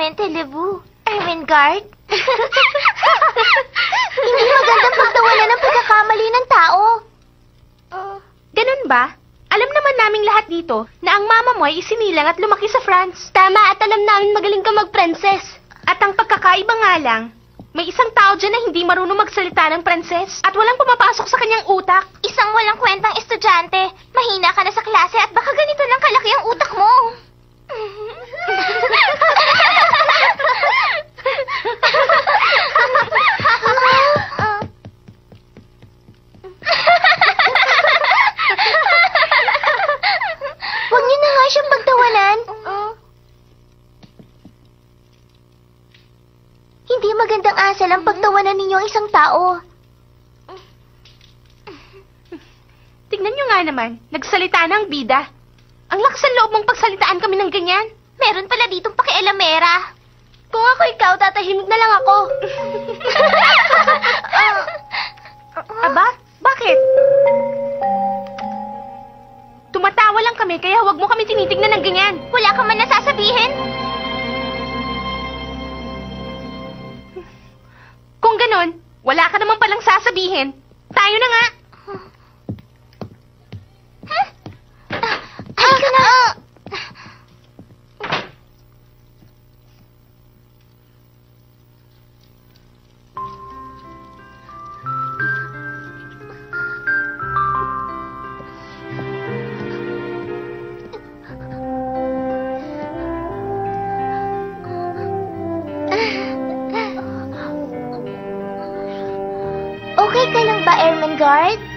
Exactamente, Lebu. Ermengarde? Hindi magandang pagtawanan ng pagkakamali ng tao. Ganun ba? Alam naman naming lahat dito na ang mama mo ay isinilang at lumaki sa France. Tama, at alam namin magaling ka mag-princess. At ang pagkakaiba nga lang, may isang tao dyan na hindi marunong magsalita ng Pranses at walang pumapasok sa kanyang utak. Isang walang kwentang estudyante. Mahina ka na sa klase at baka ganito lang kalaki ang utak mo. Huwag niyo na nga siyang pagtawanan. Hindi magandang asal ang pagtawanan ninyo ang isang tao. Tignan nyo nga naman, nagsalita na ang bida. Ang lakas ng loob mong pagsalitaan kami ng ganyan. Meron pala ditong pakialamera. Kung ako ikaw, tatahimik na lang ako. Aba, bakit? Tumatawa lang kami, kaya huwag mo kami tinitignan ng ganyan. Wala ka man nasasabihin? Kung ganon, wala ka naman palang sasabihin. Tayo na nga. Halika na! Okay ka lang ba, Ermengarde?